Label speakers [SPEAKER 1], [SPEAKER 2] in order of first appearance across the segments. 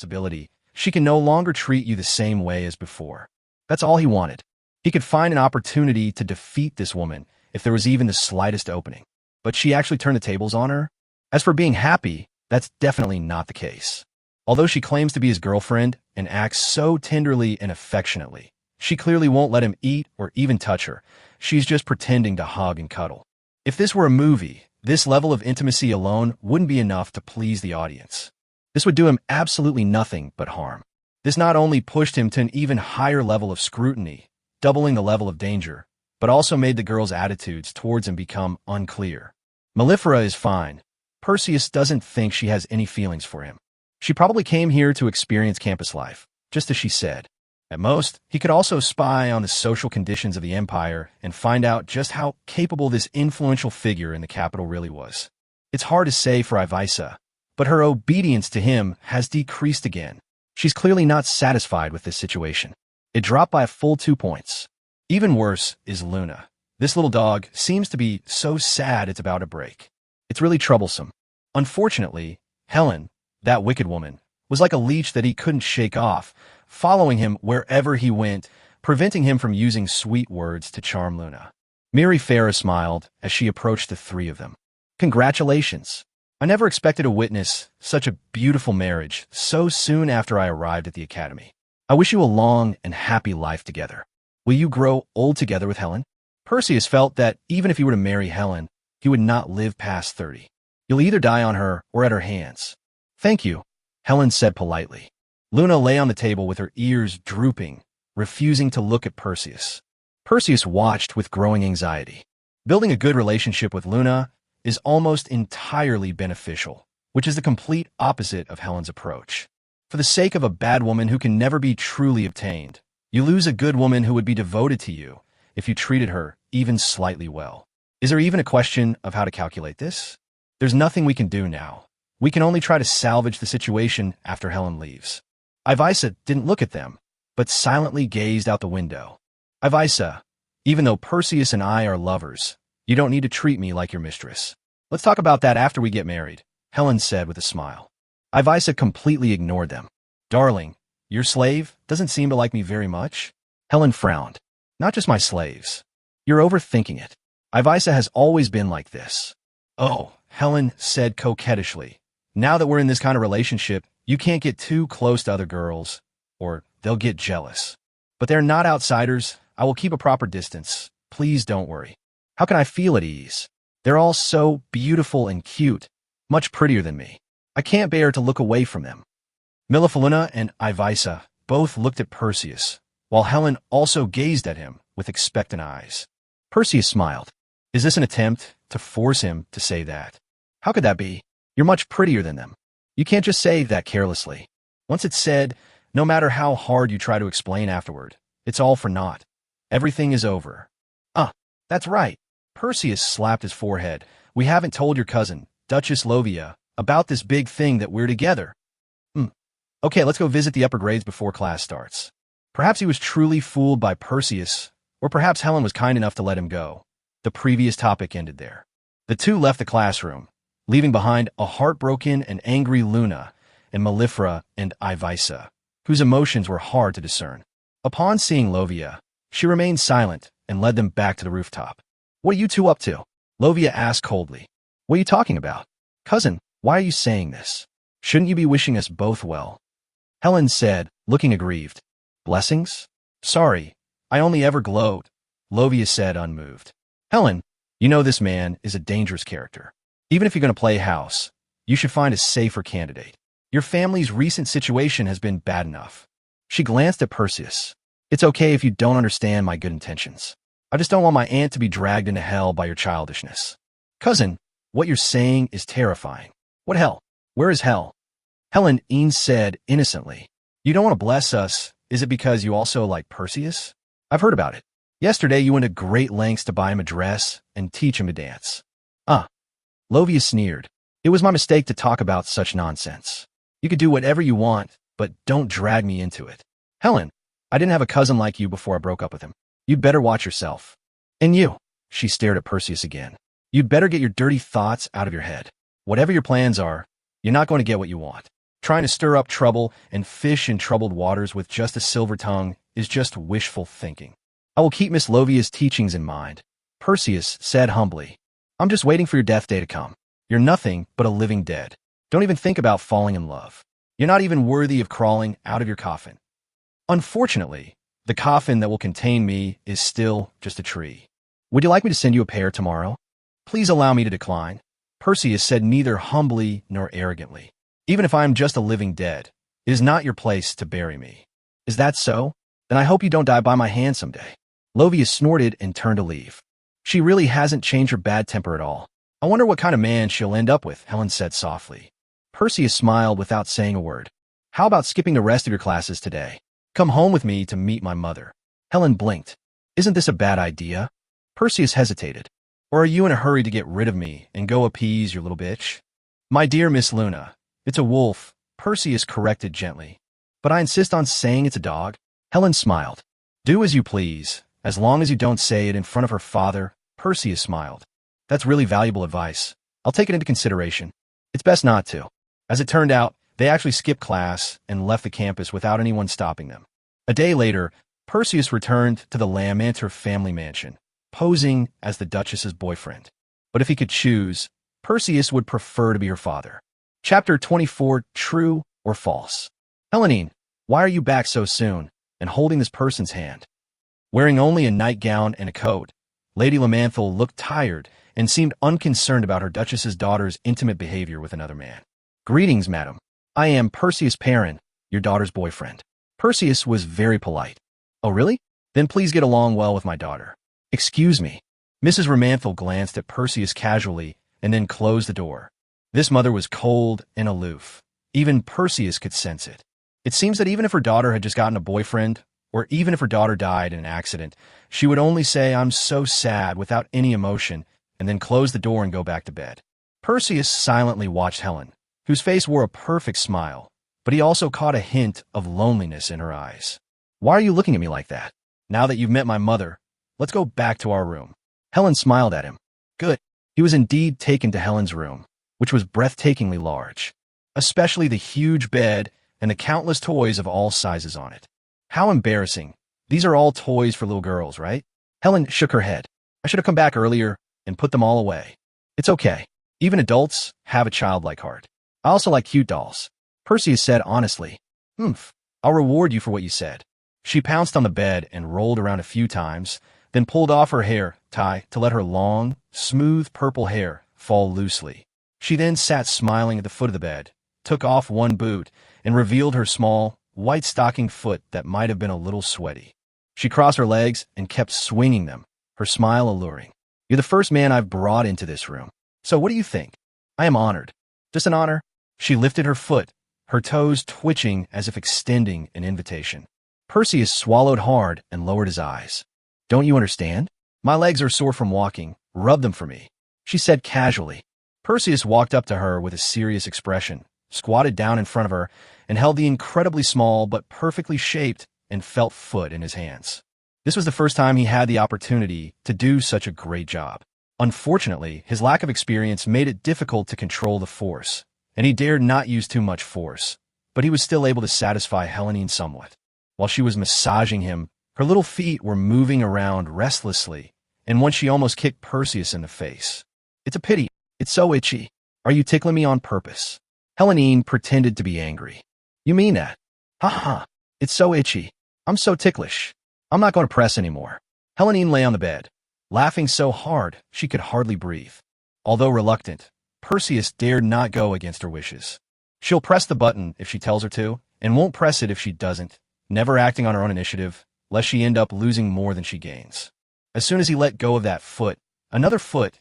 [SPEAKER 1] responsibility, she can no longer treat you the same way as before. That's all he wanted. He could find an opportunity to defeat this woman if there was even the slightest opening. But she actually turned the tables on her? As for being happy, that's definitely not the case. Although she claims to be his girlfriend and acts so tenderly and affectionately, she clearly won't let him eat or even touch her. She's just pretending to hug and cuddle. If this were a movie, this level of intimacy alone wouldn't be enough to please the audience. This would do him absolutely nothing but harm. This not only pushed him to an even higher level of scrutiny, doubling the level of danger, but also made the girl's attitudes towards him become unclear. Mellifera is fine. Perseus doesn't think she has any feelings for him. She probably came here to experience campus life, just as she said. At most, he could also spy on the social conditions of the Empire and find out just how capable this influential figure in the capital really was. It's hard to say for Ivaisa, but her obedience to him has decreased again. She's clearly not satisfied with this situation. It dropped by a full 2 points. Even worse is Luna. This little dog seems to be so sad it's about to break. It's really troublesome. Unfortunately, Helen, that wicked woman, was like a leech that he couldn't shake off, following him wherever he went, preventing him from using sweet words to charm Luna. Miri Farah smiled as she approached the three of them. Congratulations. I never expected to witness such a beautiful marriage so soon after I arrived at the academy. I wish you a long and happy life together. Will you grow old together with Helen? Perseus felt that even if he were to marry Helen, he would not live past 30. You'll either die on her or at her hands. Thank you, Helen said politely. Luna lay on the table with her ears drooping, refusing to look at Perseus. Perseus watched with growing anxiety. Building a good relationship with Luna is almost entirely beneficial, which is the complete opposite of Helen's approach. For the sake of a bad woman who can never be truly obtained, you lose a good woman who would be devoted to you if you treated her even slightly well. Is there even a question of how to calculate this? There's nothing we can do now. We can only try to salvage the situation after Helen leaves. Ivaisa didn't look at them, but silently gazed out the window. Ivaisa, even though Perseus and I are lovers, you don't need to treat me like your mistress. Let's talk about that after we get married, Helen said with a smile. Ivaisa completely ignored them. Darling, your slave doesn't seem to like me very much. Helen frowned. Not just my slaves. You're overthinking it. Ivaisa has always been like this. Oh, Helen said coquettishly. Now that we're in this kind of relationship, you can't get too close to other girls, or they'll get jealous. But they're not outsiders. I will keep a proper distance. Please don't worry. How can I feel at ease? They're all so beautiful and cute, much prettier than me. I can't bear to look away from them. Mellifera and Ivaisa both looked at Perseus, while Helen also gazed at him with expectant eyes. Perseus smiled. Is this an attempt to force him to say that? How could that be? You're much prettier than them. You can't just say that carelessly. Once it's said, no matter how hard you try to explain afterward, it's all for naught. Everything is over. That's right. Perseus slapped his forehead. We haven't told your cousin, Duchess Lovia, about this big thing that we're together. Okay, let's go visit the upper grades before class starts. Perhaps he was truly fooled by Perseus, or perhaps Helen was kind enough to let him go. The previous topic ended there. The two left the classroom, leaving behind a heartbroken and angry Luna and Mellifera and Ivaisa, whose emotions were hard to discern. Upon seeing Lovia, she remained silent and led them back to the rooftop. What are you two up to? Lovia asked coldly. What are you talking about? Cousin, why are you saying this? Shouldn't you be wishing us both well? Helen said, looking aggrieved. Blessings? Sorry, I only ever glowed, Lovia said unmoved. Helen, you know this man is a dangerous character. Even if you're going to play house, you should find a safer candidate. Your family's recent situation has been bad enough. She glanced at Perseus. It's okay if you don't understand my good intentions. I just don't want my aunt to be dragged into hell by your childishness. Cousin, what you're saying is terrifying. What hell? Where is hell? Helen said innocently. You don't want to bless us. Is it because you also like Perseus? I've heard about it. Yesterday you went to great lengths to buy him a dress and teach him to dance. Lovia sneered. It was my mistake to talk about such nonsense. You could do whatever you want, but don't drag me into it. Helen, I didn't have a cousin like you before I broke up with him. You'd better watch yourself. And you, she stared at Perseus again. You'd better get your dirty thoughts out of your head. Whatever your plans are, you're not going to get what you want. Trying to stir up trouble and fish in troubled waters with just a silver tongue is just wishful thinking. I will keep Miss Lovia's teachings in mind, Perseus said humbly. I'm just waiting for your death day to come. You're nothing but a living dead. Don't even think about falling in love. You're not even worthy of crawling out of your coffin. Unfortunately, the coffin that will contain me is still just a tree. Would you like me to send you a pear tomorrow? Please allow me to decline, Perseus said neither humbly nor arrogantly. Even if I am just a living dead, it is not your place to bury me. Is that so? Then I hope you don't die by my hand someday. Lovia snorted and turned to leave. She really hasn't changed her bad temper at all. I wonder what kind of man she'll end up with, Helen said softly. Perseus smiled without saying a word. How about skipping the rest of your classes today? Come home with me to meet my mother. Helen blinked. Isn't this a bad idea? Perseus hesitated. Or are you in a hurry to get rid of me and go appease your little bitch? My dear Miss Luna, it's a wolf, Perseus corrected gently. But I insist on saying it's a dog. Helen smiled. Do as you please, as long as you don't say it in front of her father, Perseus smiled. That's really valuable advice. I'll take it into consideration. It's best not to. As it turned out, they actually skipped class and left the campus without anyone stopping them. A day later, Perseus returned to the Lamanter family mansion, posing as the Duchess's boyfriend. But if he could choose, Perseus would prefer to be her father. Chapter 24, True or False? Helene, why are you back so soon and holding this person's hand? Wearing only a nightgown and a coat, Lady Lamanthal looked tired and seemed unconcerned about her Duchess's daughter's intimate behavior with another man. Greetings, madam. I am Perseus Perrin, your daughter's boyfriend. Perseus was very polite. Oh, really? Then please get along well with my daughter. Excuse me. Mrs. Lamanthal glanced at Perseus casually and then closed the door. This mother was cold and aloof. Even Perseus could sense it. It seems that even if her daughter had just gotten a boyfriend, or even if her daughter died in an accident, she would only say, I'm so sad, without any emotion, and then close the door and go back to bed. Perseus silently watched Helen, whose face wore a perfect smile, but he also caught a hint of loneliness in her eyes. Why are you looking at me like that? Now that you've met my mother, let's go back to our room. Helen smiled at him. Good. He was indeed taken to Helen's room, which was breathtakingly large, especially the huge bed and the countless toys of all sizes on it. How embarrassing. These are all toys for little girls, right? Helen shook her head. I should have come back earlier and put them all away. It's okay. Even adults have a childlike heart. I also like cute dolls. Perseus said honestly. I'll reward you for what you said. She pounced on the bed and rolled around a few times, then pulled off her hair tie to let her long, smooth purple hair fall loosely. She then sat smiling at the foot of the bed, took off one boot, and revealed her small, white stocking foot that might have been a little sweaty. She crossed her legs and kept swinging them, her smile alluring. You're the first man I've brought into this room. So what do you think? I am honored. Just an honor? She lifted her foot, her toes twitching as if extending an invitation. Perseus swallowed hard and lowered his eyes. Don't you understand? My legs are sore from walking. Rub them for me, she said casually. Perseus walked up to her with a serious expression, squatted down in front of her, and held the incredibly small but perfectly shaped and felt foot in his hands. This was the first time he had the opportunity to do such a great job. Unfortunately, his lack of experience made it difficult to control the force, and he dared not use too much force, but he was still able to satisfy Helene somewhat. While she was massaging him, her little feet were moving around restlessly, and once she almost kicked Perseus in the face. It's a pity. It's so itchy. Are you tickling me on purpose? Helene pretended to be angry. You mean that? Ha. It's so itchy. I'm so ticklish. I'm not going to press anymore. Helene lay on the bed, laughing so hard she could hardly breathe. Although reluctant, Perseus dared not go against her wishes. She'll press the button if she tells her to, and won't press it if she doesn't, never acting on her own initiative, lest she end up losing more than she gains. As soon as he let go of that foot, another foot,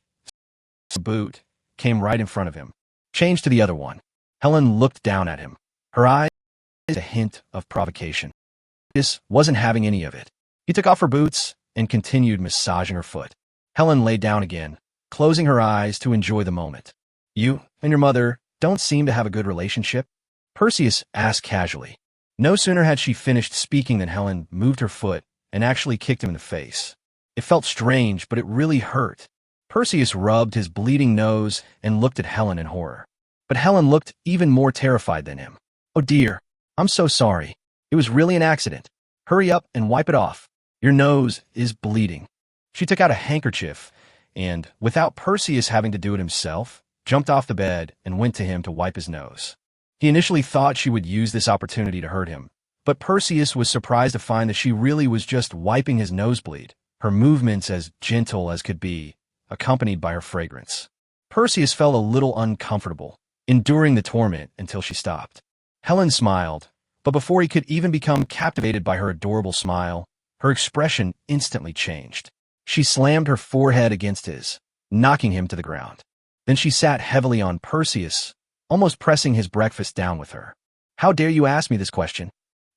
[SPEAKER 1] boot, came right in front of him. Changed to the other one. Helen looked down at him. Her eyes had a hint of provocation. This wasn't having any of it. He took off her boots and continued massaging her foot. Helen lay down again, closing her eyes to enjoy the moment. You and your mother don't seem to have a good relationship? Perseus asked casually. No sooner had she finished speaking than Helen moved her foot and actually kicked him in the face. It felt strange, but it really hurt. Perseus rubbed his bleeding nose and looked at Helen in horror. But Helen looked even more terrified than him. Oh dear, I'm so sorry. It was really an accident. Hurry up and wipe it off. Your nose is bleeding. She took out a handkerchief and, without Perseus having to do it himself, jumped off the bed and went to him to wipe his nose. He initially thought she would use this opportunity to hurt him, but Perseus was surprised to find that she really was just wiping his nosebleed, her movements as gentle as could be, accompanied by her fragrance. Perseus felt a little uncomfortable, enduring the torment until she stopped. Helen smiled, but before he could even become captivated by her adorable smile, her expression instantly changed. She slammed her forehead against his, knocking him to the ground. Then she sat heavily on Perseus, almost pressing his breakfast down with her. How dare you ask me this question?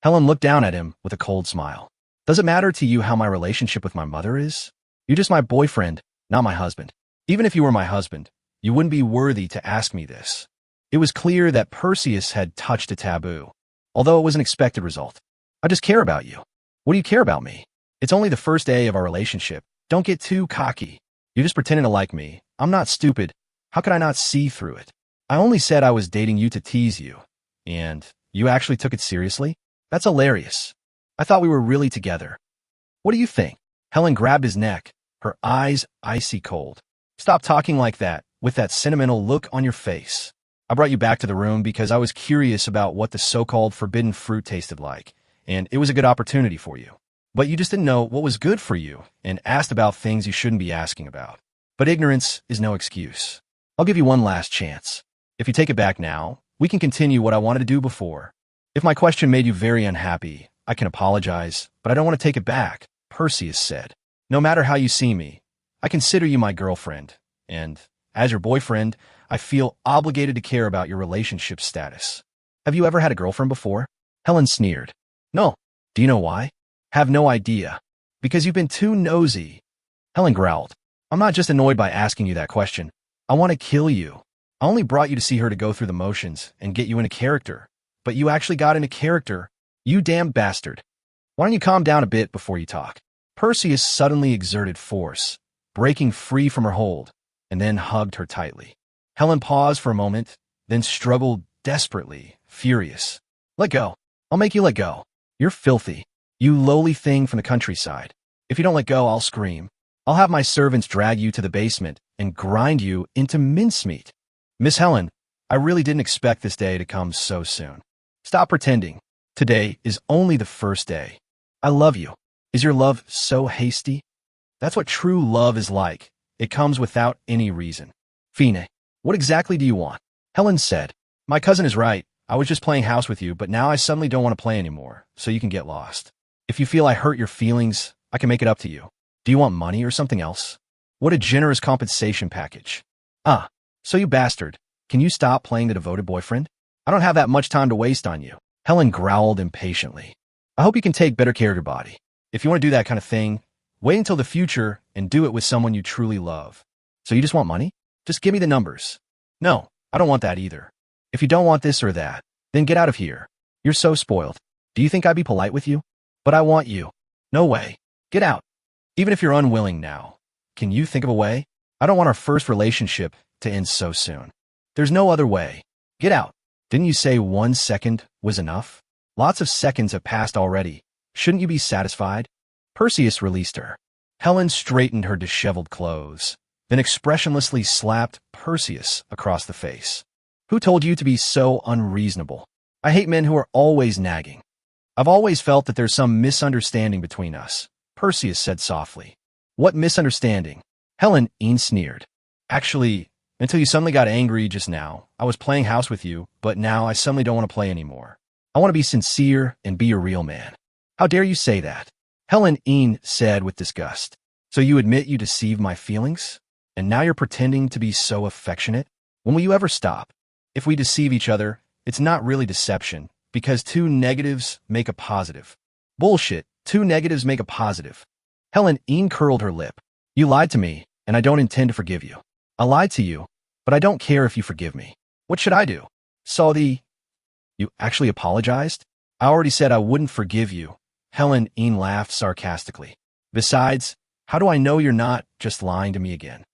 [SPEAKER 1] Helen looked down at him with a cold smile. Does it matter to you how my relationship with my mother is? You're just my boyfriend, not my husband. Even if you were my husband, you wouldn't be worthy to ask me this. It was clear that Perseus had touched a taboo, although it was an expected result. I just care about you. What do you care about me? It's only the first day of our relationship. Don't get too cocky. You're just pretending to like me. I'm not stupid. How could I not see through it? I only said I was dating you to tease you. And you actually took it seriously? That's hilarious. I thought we were really together. What do you think? Helen grabbed his neck, her eyes icy cold. Stop talking like that, with that sentimental look on your face. I brought you back to the room because I was curious about what the so-called forbidden fruit tasted like, and it was a good opportunity for you. But you just didn't know what was good for you and asked about things you shouldn't be asking about. But ignorance is no excuse. I'll give you one last chance. If you take it back now, we can continue what I wanted to do before. If my question made you very unhappy, I can apologize, but I don't want to take it back, Perseus said. No matter how you see me, I consider you my girlfriend, and as your boyfriend, I feel obligated to care about your relationship status. Have you ever had a girlfriend before? Helen sneered. No. Do you know why? Have no idea. Because you've been too nosy. Helen growled. I'm not just annoyed by asking you that question. I want to kill you. I only brought you to see her to go through the motions and get you into character. But you actually got into character. You damn bastard. Why don't you calm down a bit before you talk? Perseus suddenly exerted force, breaking free from her hold, and then hugged her tightly. Helen paused for a moment, then struggled desperately, furious. Let go. I'll make you let go. You're filthy. You lowly thing from the countryside. If you don't let go, I'll scream. I'll have my servants drag you to the basement and grind you into mincemeat. Miss Helen, I really didn't expect this day to come so soon. Stop pretending. Today is only the first day. I love you. Is your love so hasty? That's what true love is like. It comes without any reason. Fine, what exactly do you want? Helen said, my cousin is right. I was just playing house with you, but now I suddenly don't want to play anymore, so you can get lost. If you feel I hurt your feelings, I can make it up to you. Do you want money or something else? What a generous compensation package. Ah, so you bastard. Can you stop playing the devoted boyfriend? I don't have that much time to waste on you. Helen growled impatiently. I hope you can take better care of your body. If you want to do that kind of thing, wait until the future and do it with someone you truly love. So you just want money? Just give me the numbers. No, I don't want that either. If you don't want this or that, then get out of here. You're so spoiled. Do you think I'd be polite with you? But I want you. No way. Get out. Even if you're unwilling now, can you think of a way? I don't want our first relationship to end so soon. There's no other way. Get out. Didn't you say 1 second was enough? Lots of seconds have passed already. Shouldn't you be satisfied? Perseus released her. Helen straightened her disheveled clothes, then expressionlessly slapped Perseus across the face. Who told you to be so unreasonable? I hate men who are always nagging. I've always felt that there's some misunderstanding between us, Perseus said softly. What misunderstanding? Helen sneered. Actually, until you suddenly got angry just now, I was playing house with you, but now I suddenly don't want to play anymore. I want to be sincere and be a real man. How dare you say that? Helen said with disgust. So you admit you deceived my feelings? And now you're pretending to be so affectionate? When will you ever stop? If we deceive each other, it's not really deception, because two negatives make a positive. Bullshit, two negatives make a positive. Helen curled her lip. You lied to me, and I don't intend to forgive you. I lied to you, but I don't care if you forgive me. What should I do? You actually apologized? I already said I wouldn't forgive you. Helen laughed sarcastically. Besides, how do I know you're not just lying to me again?